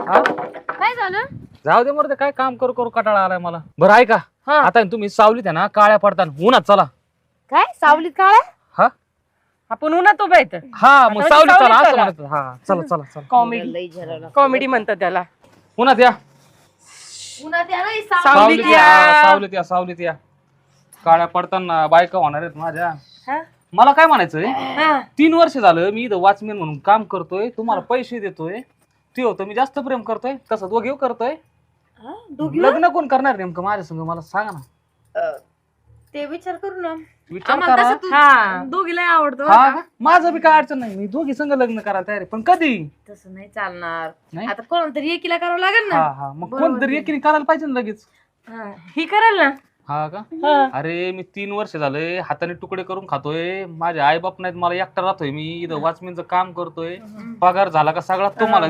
काय झालं? जाऊ दे मरते, काय काम करू करू कटाळा आलाय मला. बरं ऐका, हा. आता तुम्ही सावलीत आहे ना, काळ्या पडताना उन्हात चला. काय सावलीत काळ्या? हा आपण उन्हात उभा येत हा, मग आता सावलीत चला सावलीत असं चला. म्हणत. हा चला चला चला. कॉमेडी म्हणतात त्याला. उन्हात या, उन्हात या नाही, सावलीत या. या, सावलीत या, सावलीत या. काळ्या पडताना बायका होणार आहेत माझ्या. हा? मला काय म्हणायचंय, हा. 3 वर्ष झालं मी इथं वॉचमॅन म्हणून काम करतोय, तुम्हाला पैसे देतोय. ते होतं मी जास्त प्रेम करतोय, तसं दोघे करतोय. लग्न कोण करणार नेमकं माझ्या संग, मला सांगा ना. ते विचार करू ना. विचार आम्हाला करा. तसं तू हा. दोघीला आवडतो हा का? माझं बी काय अडचण नाही, मी दोघी संग लग्न करायला तयार आहे, पण कधी? तसं नाही चालणार. नाही? आता कोणाला तरी एकीला करावं लागेल ना. हा हा, मग कोणतरी एकीने करायला पाहिजे ना लगेच. ही कराल ना. हा का? हा. अरे मी 3 वर्ष झाले हाताने तुकडे करून खातोय, माझे आई बाप नाहीत, मला एकटा राहतोय, मी इथं वॉचमॅनचं काम करतोय, पगार झाला का सगळा तुम्हाला